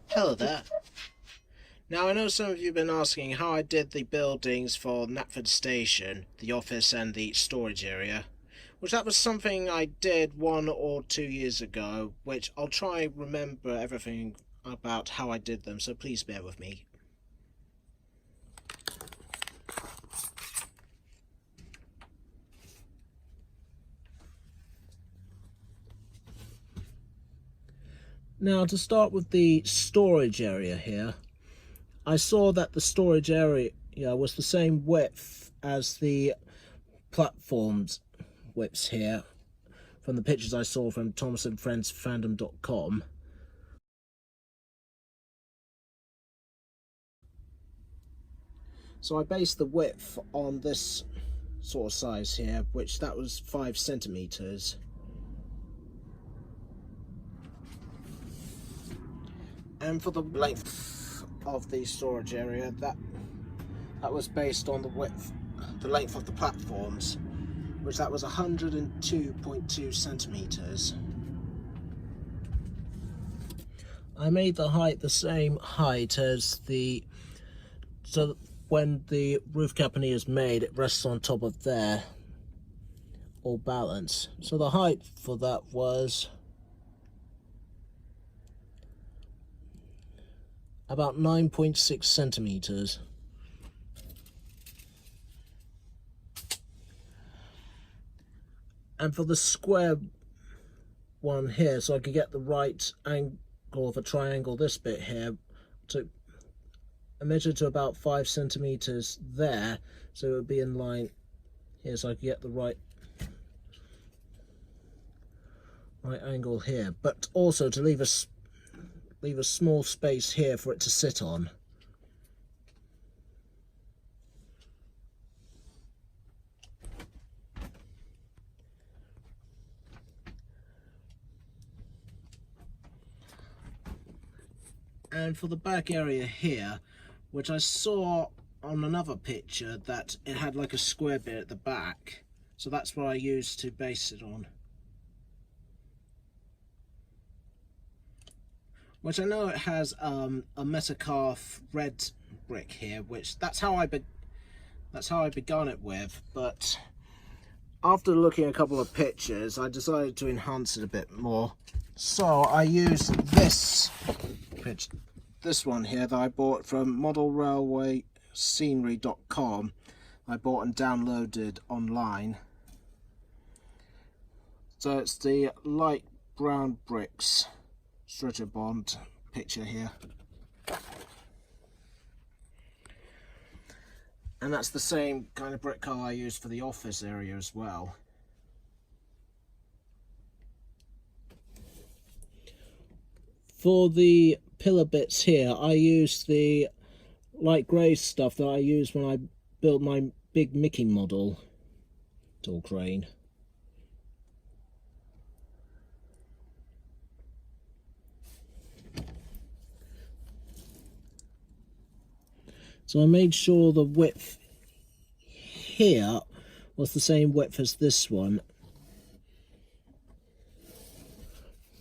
Hello there. Now I know some of you have been asking how I did the buildings for Knapford Station, the office and the storage area, which that was something I did 1 or 2 years ago, which I'll try remember everything about how I did them, so please bear with me. Now to start with the storage area here, I saw that the storage area was the same width as the platforms widths here from the pictures I saw from thomasandfriendsfandom.com. So I based the width on this sort of size here, which that was 5 centimeters. And for the length of the storage area, that was based on the length of the platforms, which that was 102.2 centimeters. I made the height the same height as so when the roof cabinet is made, it rests on top of there, all balanced. So the height for that was about 9.6 centimeters. And for the square one here, so I could get the right angle of a triangle, this bit here, I measured to about 5 centimeters there, so it would be in line here, so I could get the right angle here, but also to leave a small space here for it to sit on. And for the back area here, which I saw on another picture that it had like a square bit at the back, so that's what I used to base it on. Which I know it has a Metacarth red brick here, which that's how I begun it with, but after looking at a couple of pictures, I decided to enhance it a bit more. So I used this one here that I bought from modelrailwayscenery.com. I bought and downloaded online. So it's the light brown bricks stretcher bond picture here, and that's the same kind of brick colour I used for the office area as well. For the pillar bits here, I used the light grey stuff that I used when I built my big Mickey model tall crane. So I made sure the width here was the same width as this one,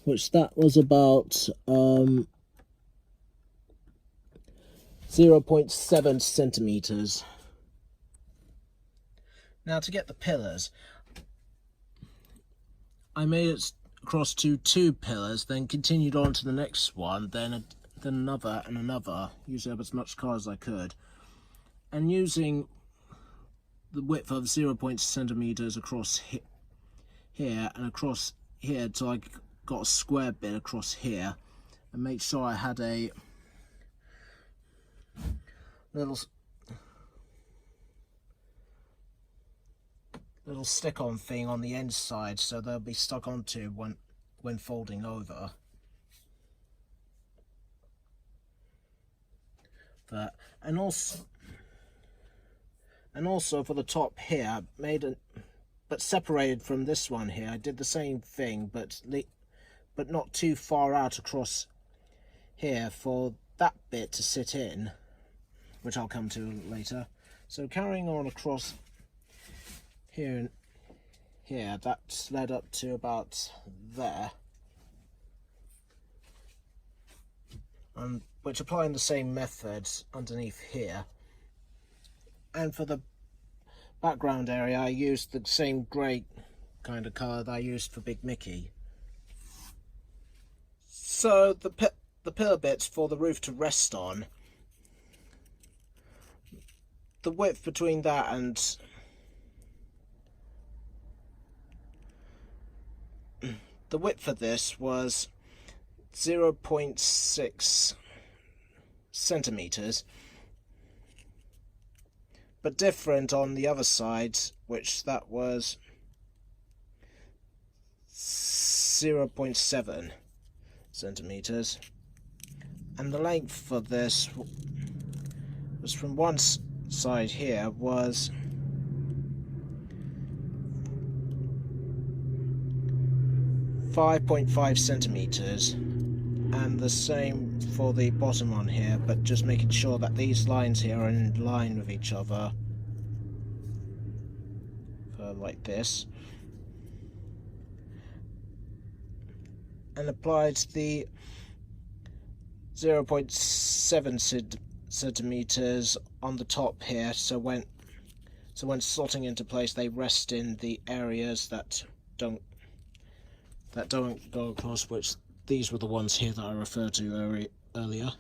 which that was about 0.7 centimeters. Now to get the pillars, I made it across to 2 pillars, then continued on to the next one, then another and another, using up as much colour as I could, and using the width of 0.6 centimeters across here and across here till I got a square bit across here, and make sure I had a little stick-on thing on the inside, so they'll be stuck onto when folding over. That, and also for the top here, but separated from this one here, I did the same thing, but not too far out across here for that bit to sit in, which I'll come to later. So carrying on across here here, that's led up to about there. Which applying the same methods underneath here. And for the background area, I used the same grey kind of colour that I used for Big Mickey. So the pillar bits for the roof to rest on, the width between that and the width for this was 0.6 centimeters, but different on the other side, which that was 0.7 centimeters, and the length for this was from one side here was 5.5 centimeters, and the same for the bottom one here, but just making sure that these lines here are in line with each other, like this, and applied the 0.7 centimeters on the top here, so when slotting into place they rest in the areas that don't go across, which these were the ones here that I referred to earlier.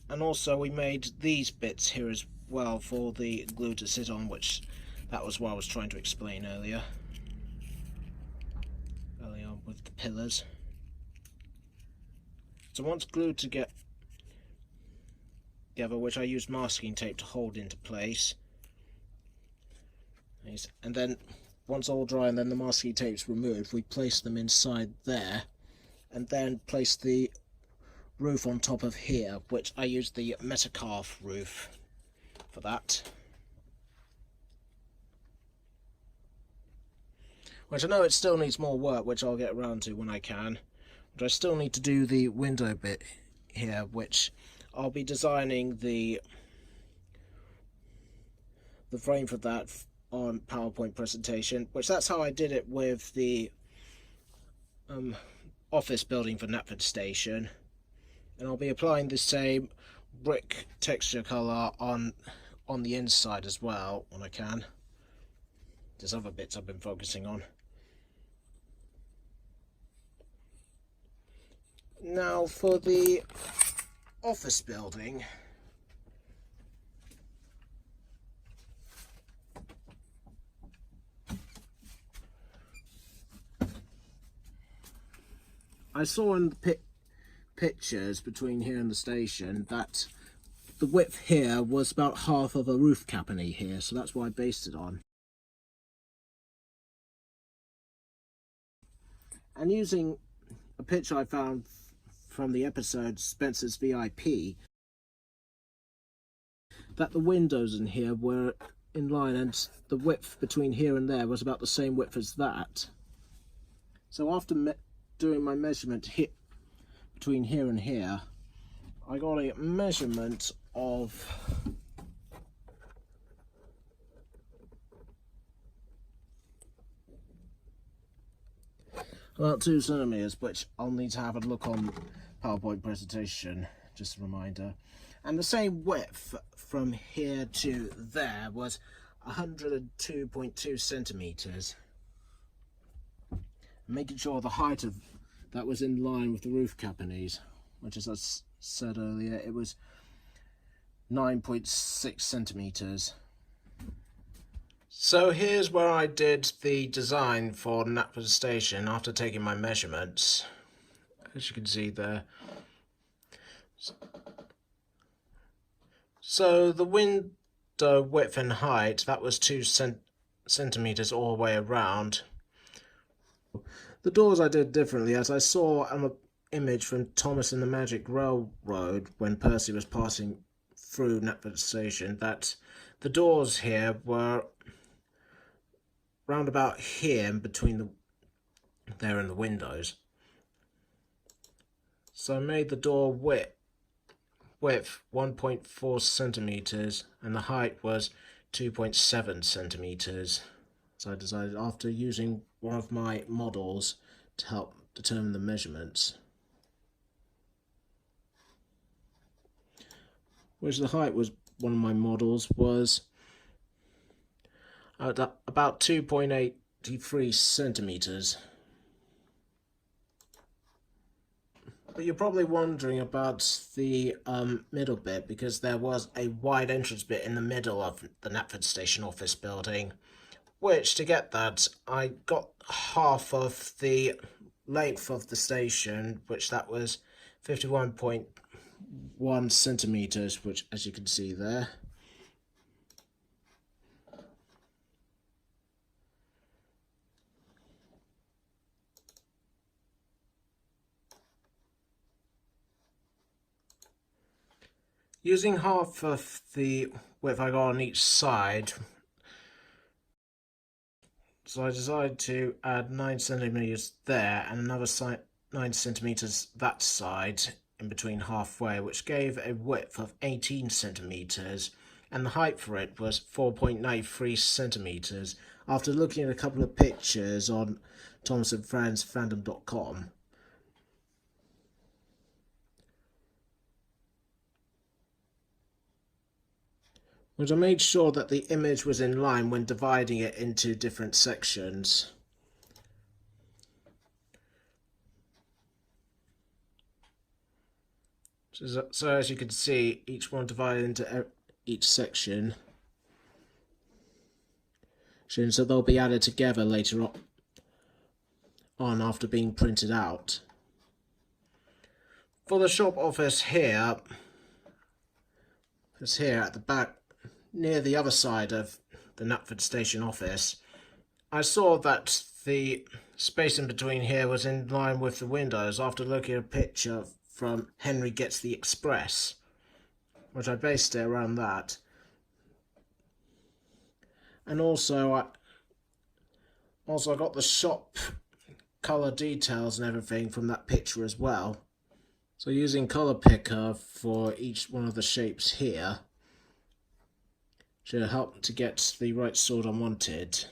And also we made these bits here as well for the glue to sit on, which that was what I was trying to explain earlier on with the pillars. So once glued together, which I used masking tape to hold into place, and then once all dry and then the masking tape's removed, we place them inside there, and then place the roof on top of here, which I used the Metacarf roof for that, which I know it still needs more work, which I'll get around to when I can, but I still need to do the window bit here, which I'll be designing the frame for that on PowerPoint presentation, which that's how I did it with the office building for Knapford Station, and I'll be applying the same brick texture colour on the inside as well when I can. There's other bits I've been focusing on. Now for the office building, I saw in the pictures between here and the station that the width here was about half of a roof cappany here, so that's what I based it on. And using a picture I found from the episode Spencer's VIP, that the windows in here were in line, and the width between here and there was about the same width as that. So after doing my measurement between here and here, I got a measurement of about 2 centimeters, which I'll need to have a look on PowerPoint presentation, just a reminder. And the same width from here to there was 102.2 centimeters. Making sure the height of that was in line with the roof cappanies, which, as I said earlier, it was 9.6 centimeters. So here's where I did the design for Knapford Station after taking my measurements, as you can see there. So the window width and height, that was 2 centimeters all the way around. The doors I did differently, as I saw an image from Thomas and the Magic Railroad when Percy was passing through Knapford Station, that the doors here were round about here in between there and the windows. So I made the door width width 1.4 centimeters and the height was 2.7 centimeters. So I decided, after using one of my models to help determine the measurements, which the height was, one of my models was about 2.83 centimeters. But you're probably wondering about the middle bit, because there was a wide entrance bit in the middle of the Knapford Station office building, which, to get that, I got half of the length of the station, which that was 51.1 centimeters, which, as you can see there. Using half of the width I got on each side, so I decided to add 9 centimeters there and another 9 centimeters that side in between halfway, which gave a width of 18 centimeters, and the height for it was 4.93 centimeters. After looking at a couple of pictures on thomasandfriendsfandom.com, which I made sure that the image was in line when dividing it into different sections. So as you can see, each one divided into each section, so they'll be added together later on after being printed out. For the shop office here, it's here at the back, near the other side of the Knapford Station office. I saw that the space in between here was in line with the windows after looking at a picture from Henry Gets the Express, which I based it around that. And also I got the shop colour details and everything from that picture as well. So using colour picker for each one of the shapes here should help to get the right sort I wanted.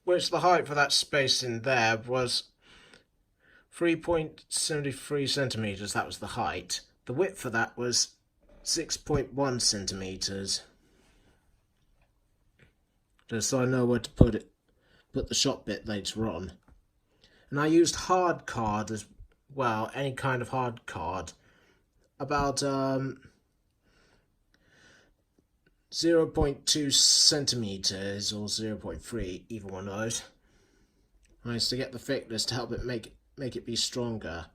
Which the height for that space in there was 3.73 centimeters. That was the height. The width for that was 6.1 centimeters. Just so I know where to put the shop bit later on. And I used hard card as well, any kind of hard card, about 0.2 centimeters or 0.3, either one of those. Nice to get the thickness to help it make it be stronger.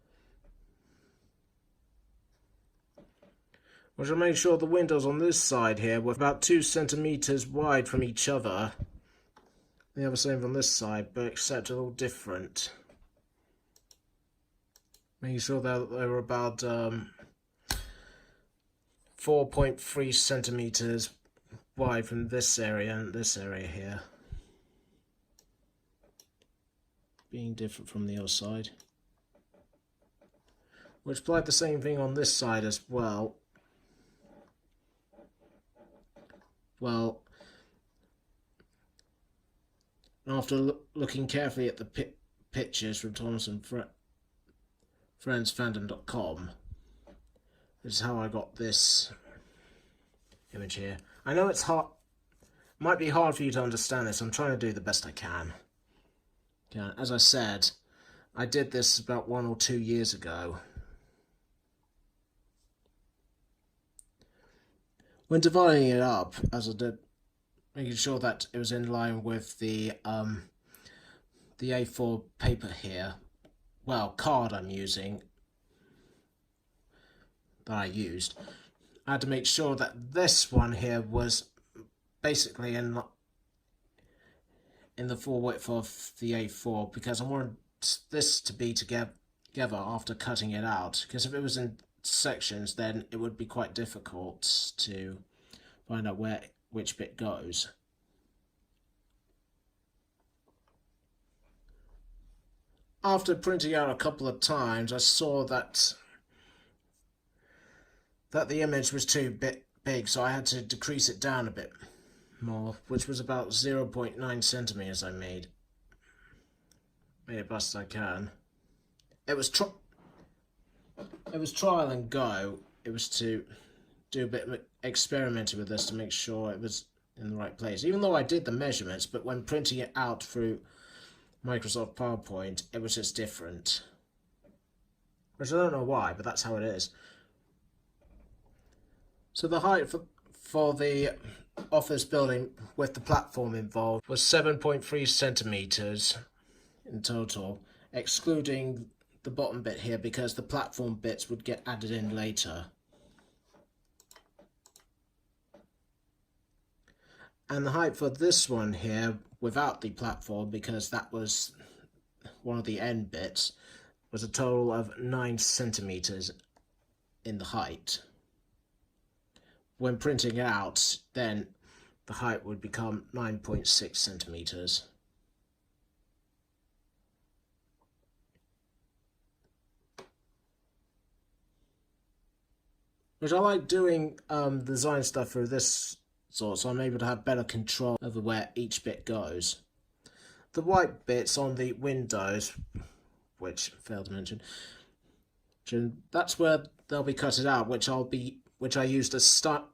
Which will make sure the windows on this side here were about 2 centimeters wide from each other. The other same on this side, but except a little different. Making sure that they were about 4.3 centimeters wide from this area and this area here. Being different from the other side. Which applied the same thing on this side as well. Well, after looking carefully at the pictures from thomasandfriendsfandom.com, this is how I got this image here. I know it's hard, might be hard for you to understand this. I'm trying to do the best I can. Yeah, as I said, I did this about 1 or 2 years ago. When dividing it up, as I did, making sure that it was in line with the A4 paper here, well, card I'm using, that I used, I had to make sure that this one here was basically in the full width of the A4, because I wanted this to be together after cutting it out, because if it was in sections then it would be quite difficult to find out which bit goes. after printing out a couple of times, I saw that the image was too big, so I had to decrease it down a bit more, which was about 0.9 centimeters. I made it best as I can. It was trial and go. It was to do a bit of experimenting with this to make sure it was in the right place. Even though I did the measurements, but when printing it out through Microsoft PowerPoint, it was just different. Which I don't know why, but that's how it is. So the height for the office building with the platform involved was 7.3 centimeters in total, excluding the bottom bit here because the platform bits would get added in later. And the height for this one here, without the platform, because that was one of the end bits, was a total of 9 centimeters in the height. When printing out, then the height would become 9.6 centimeters. Which I like doing design stuff through this sort, so I'm able to have better control over where each bit goes. The white bits on the windows, which I failed to mention, that's where they'll be cutted out, which I used a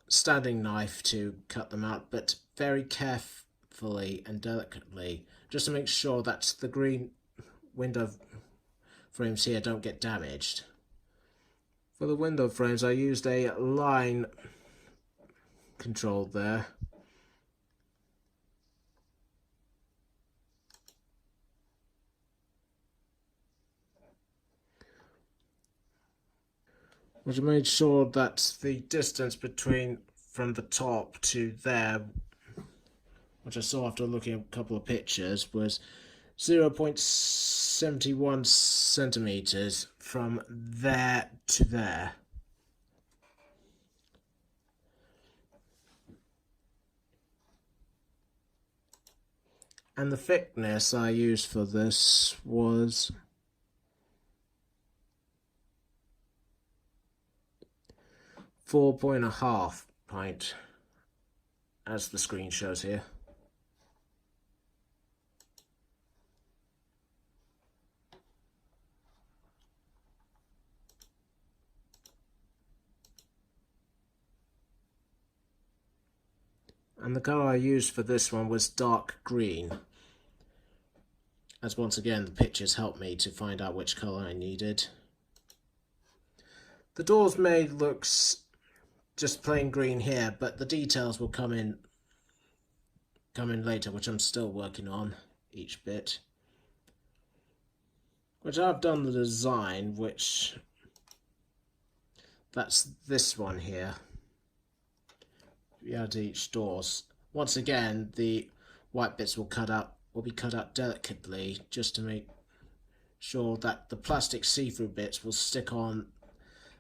standing knife to cut them out, but very carefully and delicately, just to make sure that the green window frames here don't get damaged. For the window frames, I used a line control there. Which made sure that the distance from the top to there, which I saw after looking at a couple of pictures, was 0.71 centimeters from there to there. And the thickness I used for this was 4.5 pint, as the screen shows here. And the colour I used for this one was dark green, as once again the pictures helped me to find out which colour I needed. The doors made looks just plain green here, but the details will come in later, which I'm still working on each bit. Which I've done the design, which that's this one here. We add each door. Once again, the white bits will be cut out delicately, just to make sure that the plastic see-through bits will stick on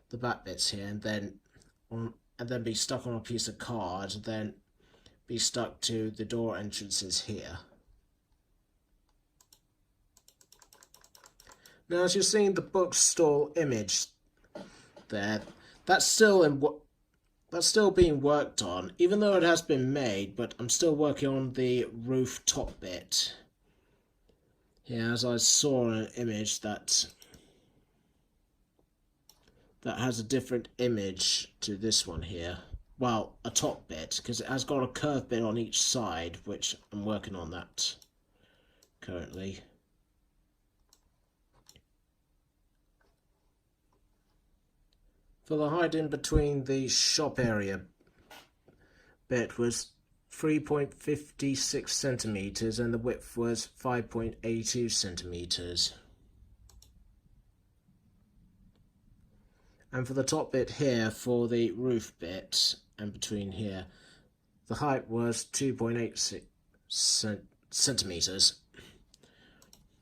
the back bits here, and then be stuck on a piece of card, and then be stuck to the door entrances here. Now, as you're seeing the bookstall image there, that's still being worked on, even though it has been made, but I'm still working on the roof top bit. Here, as I saw in an image that has a different image to this one here. Well, a top bit, because it has got a curved bit on each side, which I'm working on that currently. For the height in between the shop area bit was 3.56 centimeters, and the width was 5.82 centimeters. And for the top bit here, for the roof bit, and between here, the height was 2.86 centimeters.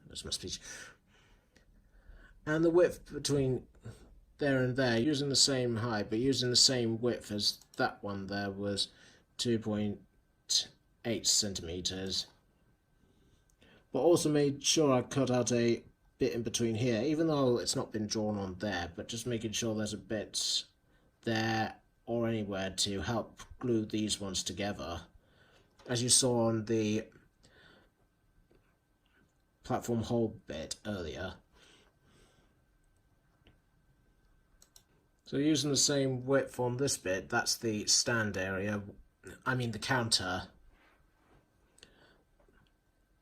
That's my speech. And the width between there and there, using the same height, but using the same width as that one there, was 2.8 centimeters. But also made sure I cut out a bit in between here, even though it's not been drawn on there, but just making sure there's a bit there or anywhere to help glue these ones together, as you saw on the platform hole bit earlier. So using the same width on this bit, that's the stand area, I mean the counter.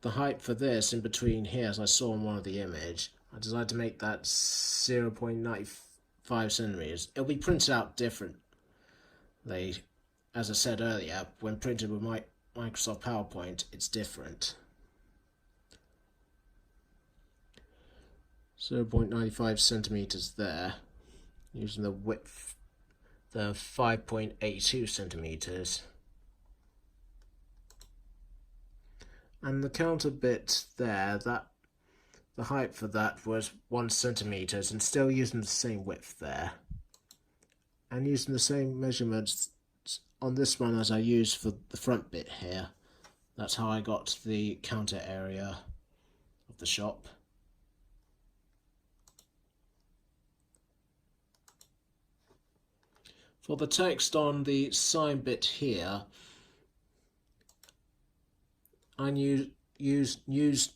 The height for this in between here, as I saw in one of the image, I decided to make that 0.95 centimeters. It'll be printed out differently. As I said earlier, when printed with Microsoft PowerPoint, it's different. 0.95 centimeters there, using the width, the 5.82 centimeters. And the counter bit there, that the height for that was 1 centimeters, and still using the same width there. And using the same measurements on this one as I used for the front bit here. That's how I got the counter area of the shop. For the text on the sign bit here, I used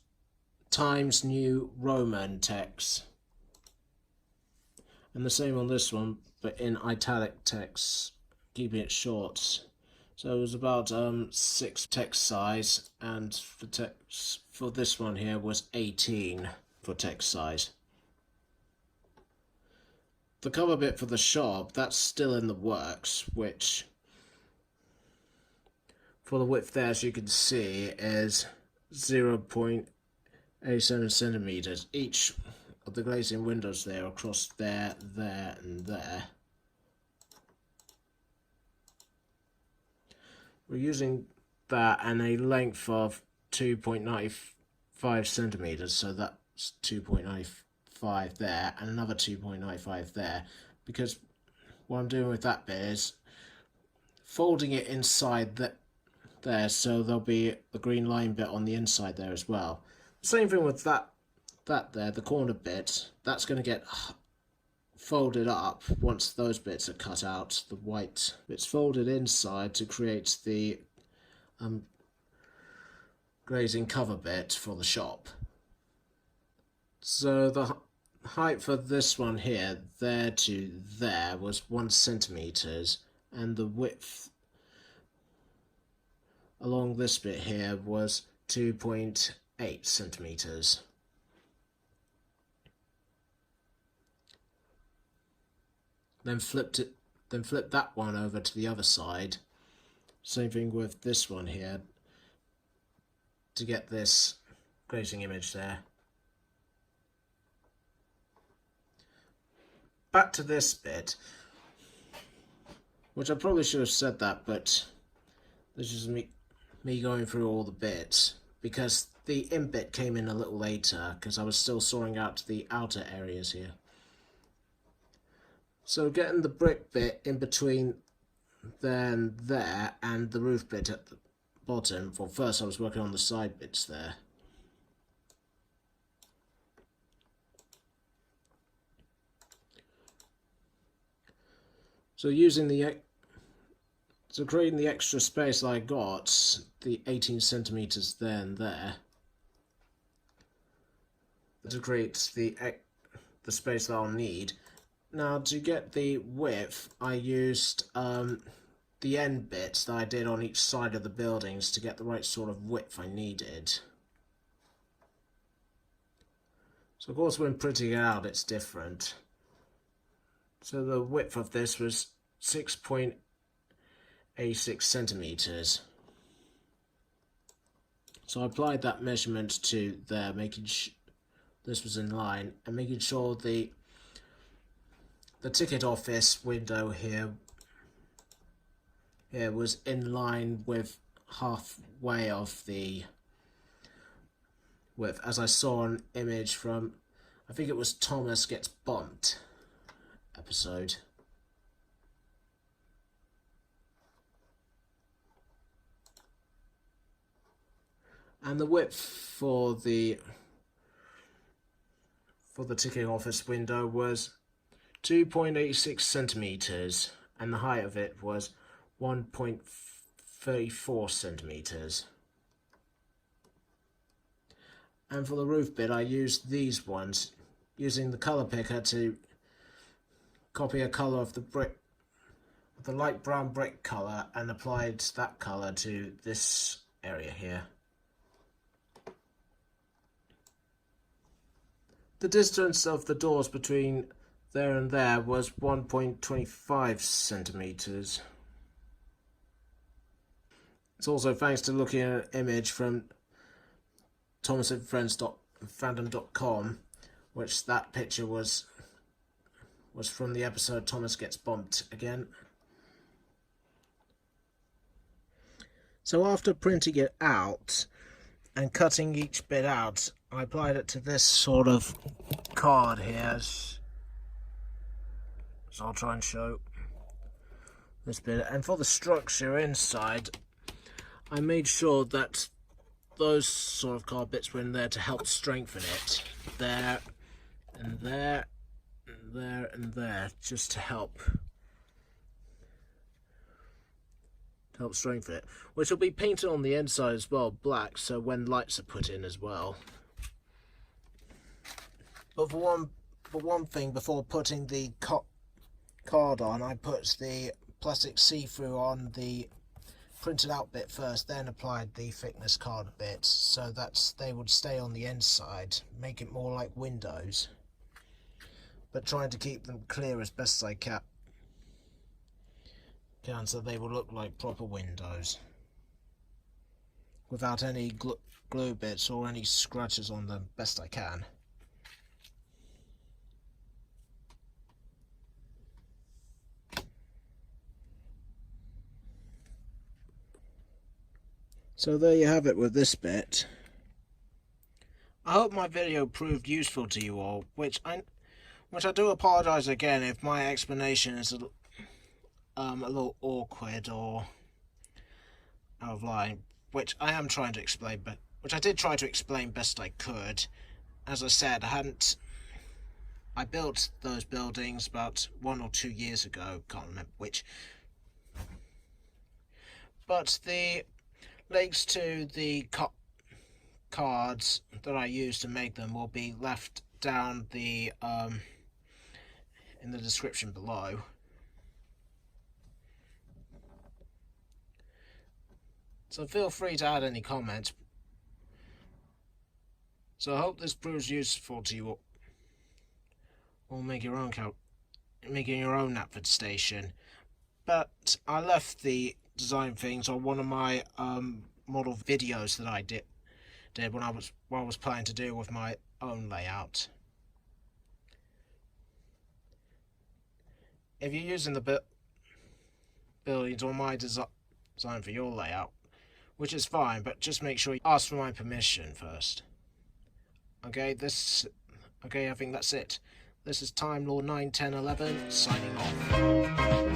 Times New Roman text, and the same on this one, but in italic text, keeping it short. So it was about 6 text size, and the text for this one here was 18 for text size. The cover bit for the shop, that's still in the works, which for the width there, as you can see, is 0.87 centimeters. Each of the glazing windows there across there, there, and there. We're using that and a length of 2.95 centimeters, so that's 2.95 there and another 2.95 there, because what I'm doing with that bit is folding it inside there, so there'll be the green line bit on the inside there as well. Same thing with that there, the corner bit, that's going to get folded up once those bits are cut out. The white bits folded inside to create the glazing cover bit for the shop. So the height for this one here, there to there, was 1 centimeters, and the width along this bit here was 2.8 centimeters. Then flip that one over to the other side. Same thing with this one here to get this glazing image there. Back to this bit, which I probably should have said that, but this is me going through all the bits, because the in bit came in a little later because I was still sorting out the outer areas here. So getting the brick bit in between there and there, and the roof bit at the bottom. Well, first I was working on the side bits there. So creating the extra space I got, the 18 centimeters there and there, to create the space that I'll need. Now, to get the width, I used the end bits that I did on each side of the buildings to get the right sort of width I needed. So of course when printing it out it's different. So the width of this was 6.86 centimeters. So I applied that measurement to there, making this was in line, and making sure the ticket office window here was in line with halfway of the width, as I saw an image from, I think it was Thomas Gets Bumped episode. And the width for the for the ticking office window was 2.86 centimeters, and the height of it was 1.34 centimeters. And for the roof bit, I used these ones, using the colour picker to copy a colour of the brick, the light brown brick colour, and applied that colour to this area here. The distance of the doors between there and there was 1.25 centimeters. It's also thanks to looking at an image from thomasandfriends.fandom.com, which that picture was from the episode Thomas Gets Bumped Again. So after printing it out and cutting each bit out, I applied it to this sort of card here. So I'll try and show this bit. And for the structure inside, I made sure that those sort of card bits were in there to help strengthen it. There, and there, and there, and there, just to help strengthen it. Which will be painted on the inside as well, black, so when lights are put in as well. But for one thing, before putting the card on, I put the plastic see-through on the printed out bit first, then applied the thickness card bit so that they would stay on the inside, make it more like windows, but trying to keep them clear as best I can so they will look like proper windows without any glue bits or any scratches on them, best I can. So there you have it with this bit. I hope my video proved useful to you all, which I do apologise again if my explanation is a little awkward or out of line, which I am trying to explain, but which I did try to explain best I could. As I said, I built those buildings about 1 or 2 years ago, can't remember which, but the links to the cards that I used to make them will be left down the in the description below. So feel free to add any comments. So I hope this proves useful to you all. Or making your own Knapford Station. But I left the design things on one of my model videos that I did when I was planning to do with my own layout. If you're using the buildings on my design for your layout, which is fine, but just make sure you ask for my permission first. Okay, I think that's it. This is Time Lord 91011 signing off.